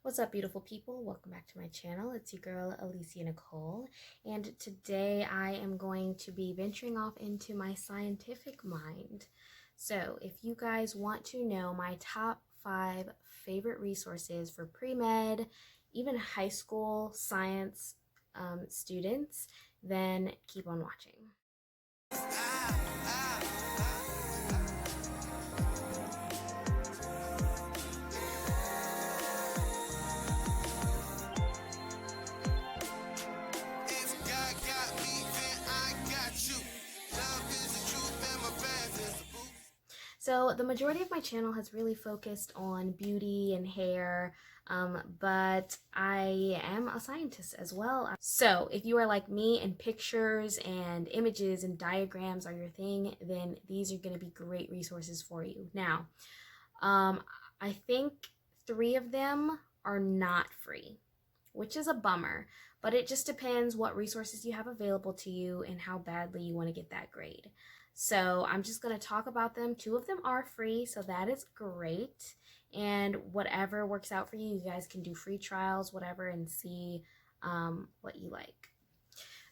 What's up, beautiful people? Welcome back to my channel. It's your girl, Alicia Nicole, and today I am going to be venturing off into my scientific mind. So, if you guys want to know my top 5 favorite resources for pre-med, even high school science students, then keep on watching. So the majority of my channel has really focused on beauty and hair, but I am a scientist as well. So if you are like me and pictures and images and diagrams are your thing, then these are going to be great resources for you. Now, I think 3 of them are not free, which is a bummer, but it just depends what resources you have available to you and how badly you want to get that grade. So I'm just going to talk about them. 2 of them are free, so that is great. And whatever works out for you, you guys can do free trials, whatever, and see what you like.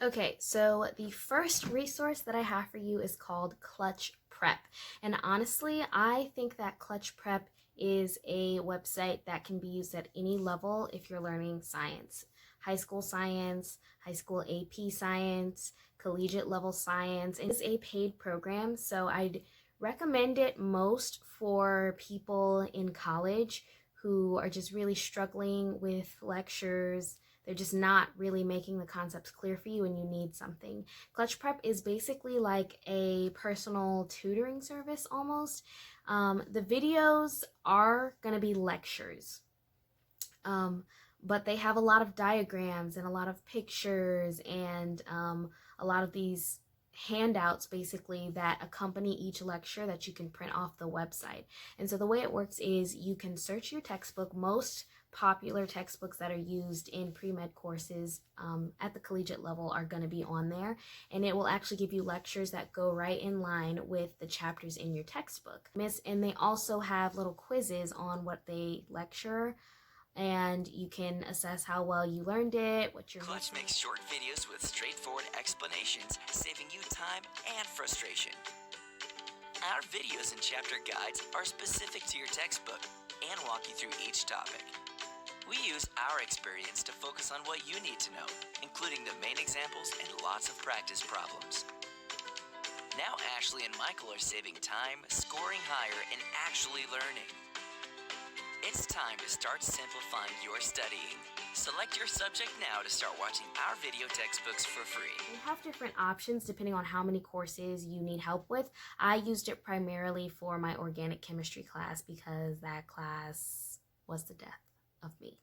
Okay, so the first resource that I have for you is called ClutchPrep. And honestly, I think that ClutchPrep is a website that can be used at any level if you're learning science. High school AP science, collegiate level science. It is a paid program, so I'd recommend it most for people in college who are just really struggling with lectures. They're just not really making the concepts clear for you and you need something. ClutchPrep is basically like a personal tutoring service almost. The videos are going to be lectures, but they have a lot of diagrams and a lot of pictures and a lot of these handouts basically that accompany each lecture that you can print off the website. And so the way it works is you can search your textbook. Most popular textbooks that are used in pre-med courses at the collegiate level are going to be on there, and it will actually give you lectures that go right in line with the chapters in your textbook. And they also have little quizzes on what they lecture, and you can assess how well you learned it, what you're Clutch makes short videos with straightforward explanations, saving you time and frustration. Our videos and chapter guides are specific to your textbook and walk you through each topic. We use our experience to focus on what you need to know, including the main examples and lots of practice problems. Now Ashley and Michael are saving time, scoring higher, and actually learning. It's time to start simplifying your studying. Select your subject now to start watching our video textbooks for free. You have different options depending on how many courses you need help with. I used it primarily for my organic chemistry class because that class was the death of me.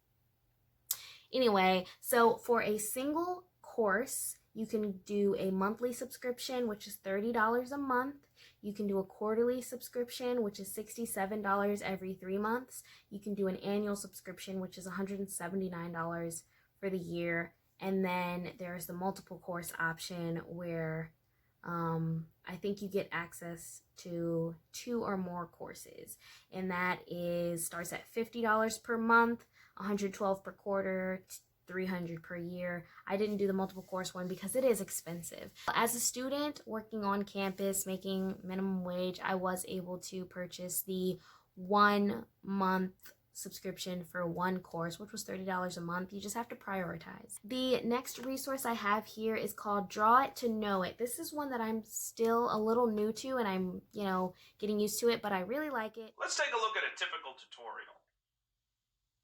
Anyway, so for a single course, you can do a monthly subscription, which is $30 a month. You can do a quarterly subscription, which is $67 every 3 months. You can do an annual subscription, which is $179 for the year. And then there's the multiple course option where I think you get access to 2 or more courses. And that starts at $50 per month, $112 per quarter, $300 per year. I didn't do the multiple course one because it is expensive. As a student working on campus, making minimum wage, I was able to purchase the 1 month subscription for 1 course, which was $30 a month. You just have to prioritize. The next resource I have here is called Draw It to Know It. This is one that I'm still a little new to and I'm, getting used to it, but I really like it. Let's take a look at a typical tutorial.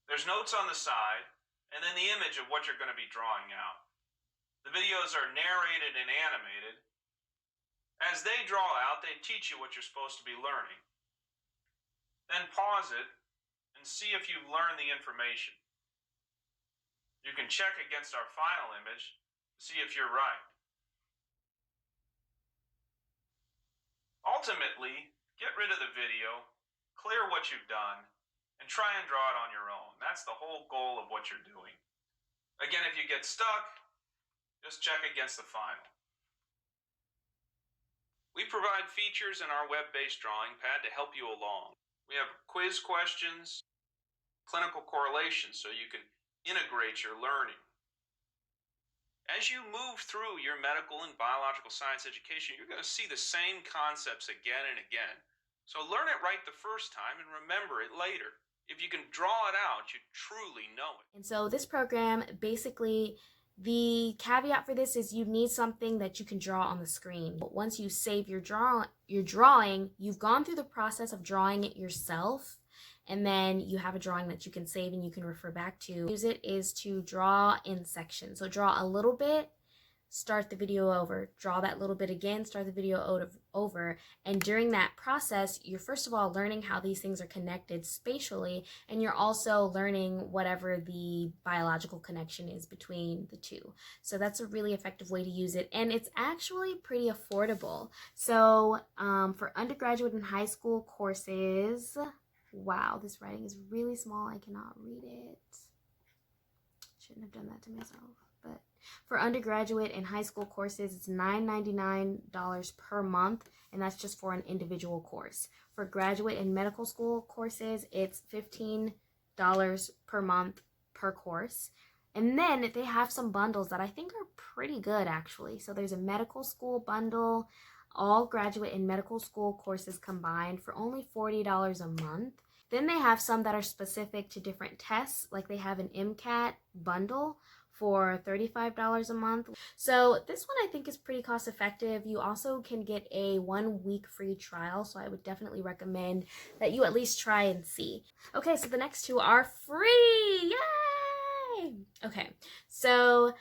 There's notes on the side, and then the image of what you're going to be drawing out. The videos are narrated and animated. As they draw out, they teach you what you're supposed to be learning. Then pause it and see if you've learned the information. You can check against our final image to see if you're right. Ultimately, get rid of the video, clear what you've done, and try and draw it on your own. That's the whole goal of what you're doing. Again, if you get stuck, just check against the final. We provide features in our web-based drawing pad to help you along. We have quiz questions, clinical correlation so you can integrate your learning. As you move through your medical and biological science education, you're going to see the same concepts again and again. So learn it right the first time and remember it later. If you can draw it out, you truly know it. And so this program, basically, the caveat for this is you need something that you can draw on the screen. But once you save your drawing, you've gone through the process of drawing it yourself, and then you have a drawing that you can save and you can refer back to. Use it is to draw in sections. So draw a little bit, start the video over, draw that little bit again, start the video over, and during that process, you're first of all learning how these things are connected spatially, and you're also learning whatever the biological connection is between the two. So that's a really effective way to use it, and it's actually pretty affordable. So for undergraduate and high school courses, wow, this writing is really small. I cannot read it. Shouldn't have done that to myself. But for undergraduate and high school courses, it's $9.99 per month, and that's just for an individual course. For graduate and medical school courses, it's $15 per month per course. And then they have some bundles that I think are pretty good, actually. So there's a medical school bundle, all graduate and medical school courses combined for only $40 a month. Then they have some that are specific to different tests, like they have an MCAT bundle for $35 a month. So this one I think is pretty cost effective. You also can get a 1 week free trial, so I would definitely recommend that you at least try and see. Okay, so the next two are free! Yay! Okay, so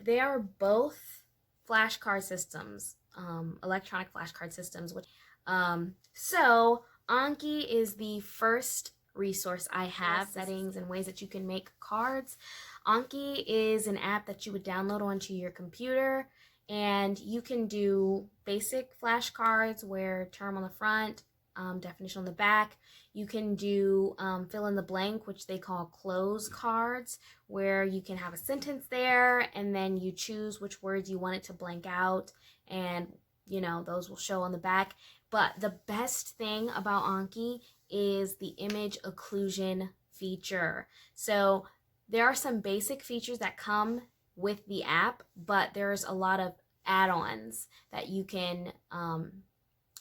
they are both flashcard systems, electronic flashcard systems. So Anki is the first resource I have, settings and ways that you can make cards. Anki is an app that you would download onto your computer, and you can do basic flashcards where term on the front, definition on the back. You can do fill in the blank, which they call close cards, where you can have a sentence there and then you choose which words you want it to blank out, and those will show on the back. But the best thing about Anki is the image occlusion feature. So there are some basic features that come with the app, but there's a lot of add-ons that you can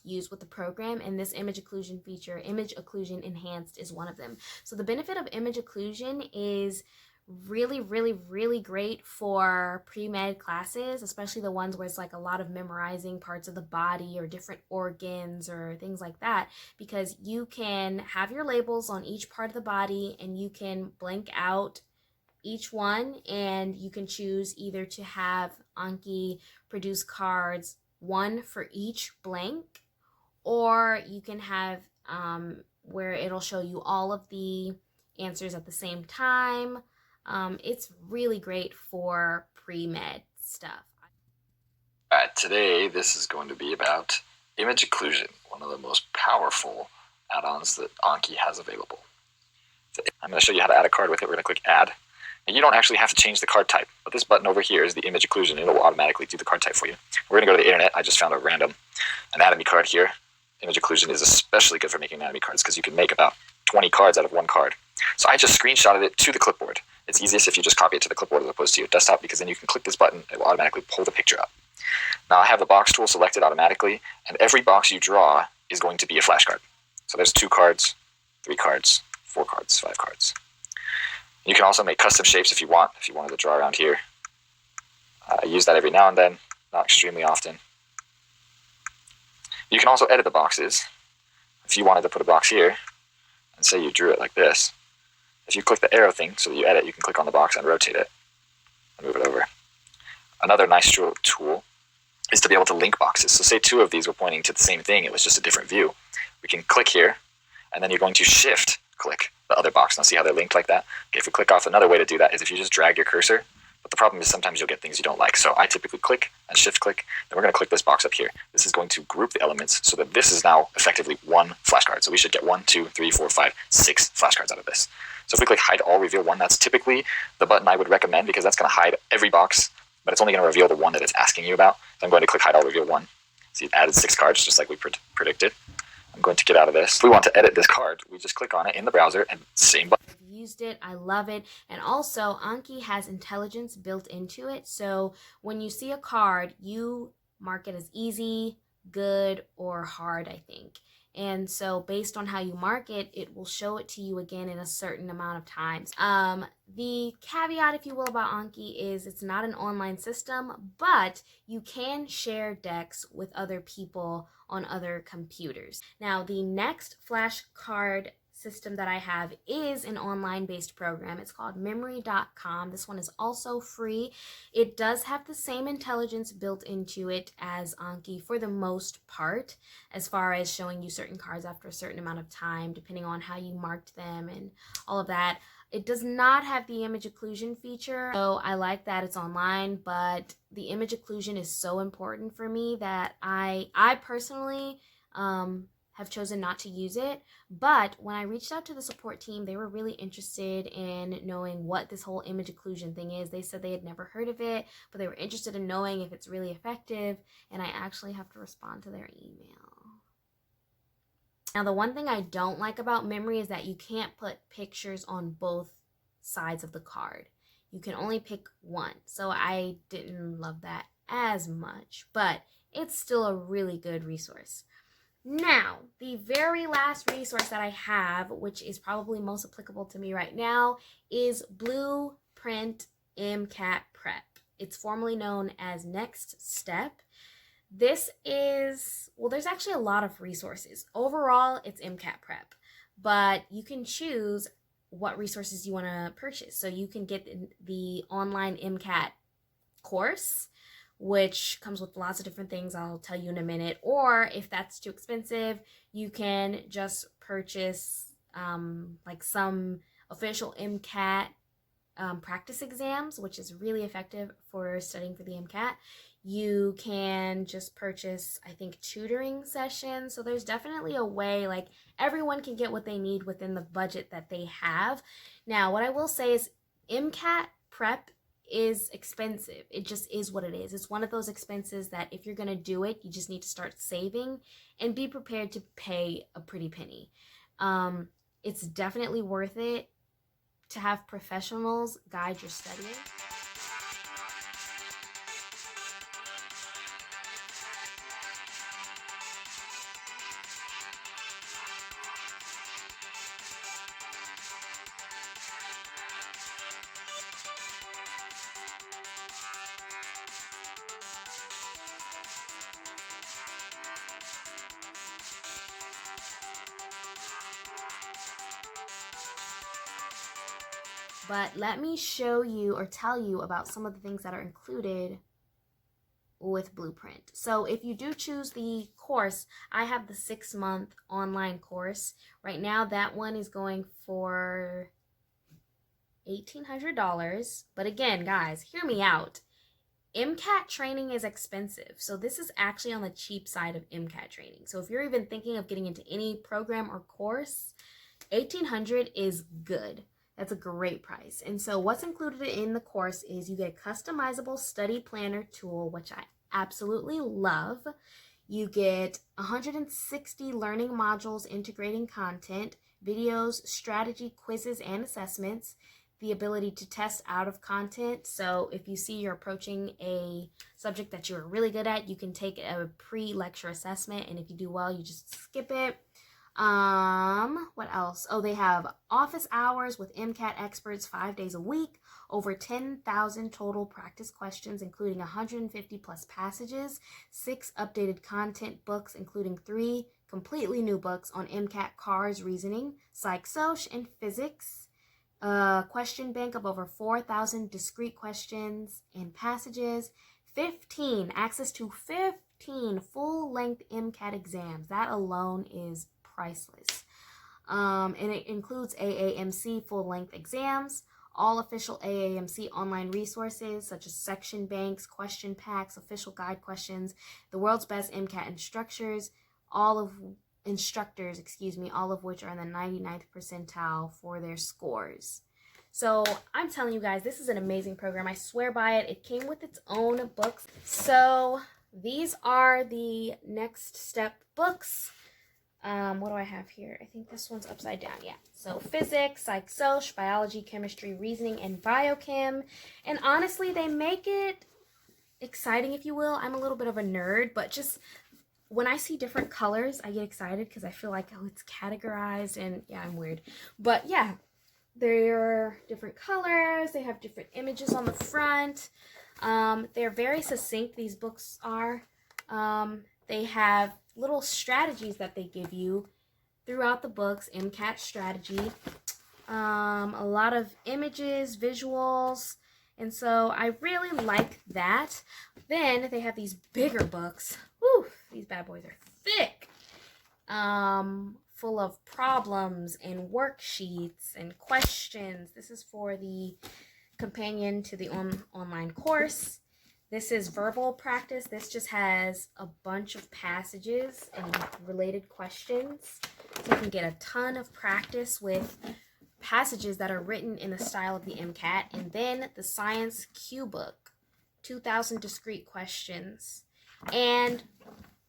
use with the program, and this image occlusion feature, image occlusion enhanced, is one of them. So the benefit of image occlusion is really, really, really great for pre-med classes, especially the ones where it's like a lot of memorizing parts of the body or different organs or things like that, because you can have your labels on each part of the body and you can blank out each one, and you can choose either to have Anki produce cards, one for each blank, or you can have where it'll show you all of the answers at the same time. It's really great for pre-med stuff. Alright, today this is going to be about image occlusion, one of the most powerful add-ons that Anki has available. I'm going to show you how to add a card with it. We're going to click Add. And you don't actually have to change the card type, but this button over here is the image occlusion, and it will automatically do the card type for you. We're going to go to the internet. I just found a random anatomy card here. Image occlusion is especially good for making anatomy cards because you can make about 20 cards out of one card. So I just screenshotted it to the clipboard. It's easiest if you just copy it to the clipboard as opposed to your desktop, because then you can click this button, it will automatically pull the picture up. Now I have the box tool selected automatically, and every box you draw is going to be a flashcard. So there's 2 cards, 3 cards, 4 cards, 5 cards. You can also make custom shapes if you want, if you wanted to draw around here. I use that every now and then, not extremely often. You can also edit the boxes. If you wanted to put a box here, and say you drew it like this, if you click the arrow thing so that you edit, you can click on the box and rotate it and move it over. Another nice tool is to be able to link boxes. So say 2 of these were pointing to the same thing, it was just a different view. We can click here, and then you're going to shift click the other box. Now see how they're linked like that? Okay, if we click off, another way to do that is if you just drag your cursor, but the problem is sometimes you'll get things you don't like. So I typically click and shift click, then we're going to click this box up here. This is going to group the elements so that this is now effectively one flashcard. So we should get 1, 2, 3, 4, 5, 6 flashcards out of this. So if we click hide all, reveal one, that's typically the button I would recommend, because that's going to hide every box, but it's only going to reveal the one that it's asking you about. So I'm going to click hide all, reveal one. See, it added 6 cards just like we predicted. I'm going to get out of this. If we want to edit this card, we just click on it in the browser and same button. I've used it, I love it. And also Anki has intelligence built into it. So when you see a card, you mark it as easy, good, or hard, I think. And so based on how you mark it, it will show it to you again in a certain amount of times. The caveat, if you will, about Anki is it's not an online system, but you can share decks with other people on other computers. Now, the next flashcard system that I have is an online-based program. It's called memory.com. This one is also free. It does have the same intelligence built into it as Anki for the most part, as far as showing you certain cards after a certain amount of time, depending on how you marked them and all of that. It does not have the image occlusion feature, so I like that it's online, but the image occlusion is so important for me that I personally have chosen not to use it. But when I reached out to the support team, they were really interested in knowing what this whole image occlusion thing is. They said they had never heard of it, but they were interested in knowing if it's really effective, and I actually have to respond to their email. Now, the one thing I don't like about memory is that you can't put pictures on both sides of the card. You can only pick one, so I didn't love that as much, but it's still a really good resource. Now, the very last resource that I have, which is probably most applicable to me right now, is Blueprint MCAT Prep. It's formerly known as Next Step. This is, well, there's actually a lot of resources. Overall, it's MCAT Prep, but you can choose what resources you want to purchase. So you can get the online MCAT course, which comes with lots of different things I'll tell you in a minute. Or if that's too expensive, you can just purchase like some official MCAT practice exams, which is really effective for studying for the MCAT. You can just purchase, I think, tutoring sessions. So there's definitely a way, like, everyone can get what they need within the budget that they have. Now, what I will say is MCAT Prep is expensive. It just is what it is. It's one of those expenses that if you're going to do it, you just need to start saving and be prepared to pay a pretty penny. It's definitely worth it to have professionals guide your studying. But let me show you or tell you about some of the things that are included with Blueprint. So if you do choose the course, I have the 6-month online course. Right now, that one is going for $1,800. But again, guys, hear me out. MCAT training is expensive. So this is actually on the cheap side of MCAT training. So if you're even thinking of getting into any program or course, $1,800 is good. That's a great price. And so what's included in the course is you get a customizable study planner tool, which I absolutely love. You get 160 learning modules integrating content, videos, strategy, quizzes, and assessments, the ability to test out of content. So if you see you're approaching a subject that you're really good at, you can take a pre-lecture assessment, and if you do well, you just skip it. What else? Oh, they have office hours with MCAT experts 5 days a week, over 10,000 total practice questions, including 150 plus passages, 6 updated content books, including 3 completely new books on MCAT cars, reasoning, xoxo, and physics, a question bank of over 4,000 discrete questions and passages, access to 15 full-length MCAT exams. That alone is priceless. And it includes AAMC full-length exams, all official AAMC online resources such as section banks, question packs, official guide questions, the world's best MCAT instructors, all of which are in the 99th percentile for their scores. So I'm telling you guys, this is an amazing program. I swear by it. It came with its own books. So these are the Next Step books. What do I have here? I think this one's upside down. Yeah. So physics, psych, soc, biology, chemistry, reasoning, and biochem. And honestly, they make it exciting, if you will. I'm a little bit of a nerd, but just when I see different colors, I get excited because I feel like, oh, it's categorized, and yeah, I'm weird. But yeah, they're different colors. They have different images on the front. They're very succinct, these books are. They have little strategies that they give you throughout the books, MCAT strategy. A lot of images, visuals, and so I really like that. Then they have these bigger books. Whew, these bad boys are thick. Full of problems and worksheets and questions. This is for the companion to the online course. This is verbal practice. This just has a bunch of passages and related questions. So you can get a ton of practice with passages that are written in the style of the MCAT. And then the Science Q book, 2,000 discrete questions. And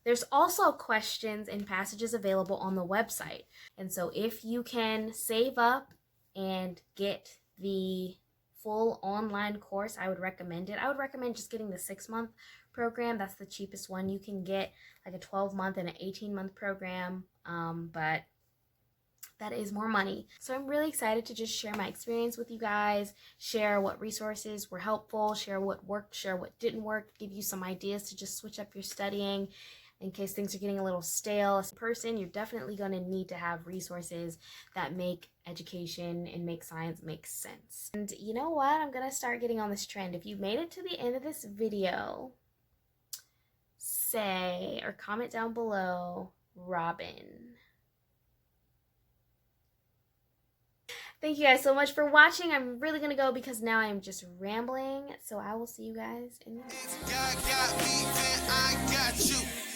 there's also questions and passages available on the website. And so if you can save up and get the full online course, I would recommend it. I would recommend just getting the 6-month program. That's the cheapest one. You can get like a 12-month and an 18-month program, but that is more money. So I'm really excited to just share my experience with you guys, share what resources were helpful, share what worked, share what didn't work, give you some ideas to just switch up your studying in case things are getting a little stale. As a person, you're definitely going to need to have resources that make education and make science make sense. And you know what? I'm going to start getting on this trend. If you made it to the end of this video, say or comment down below, Robin. Thank you guys so much for watching. I'm really going to go because now I'm just rambling. So I will see you guys in the next one.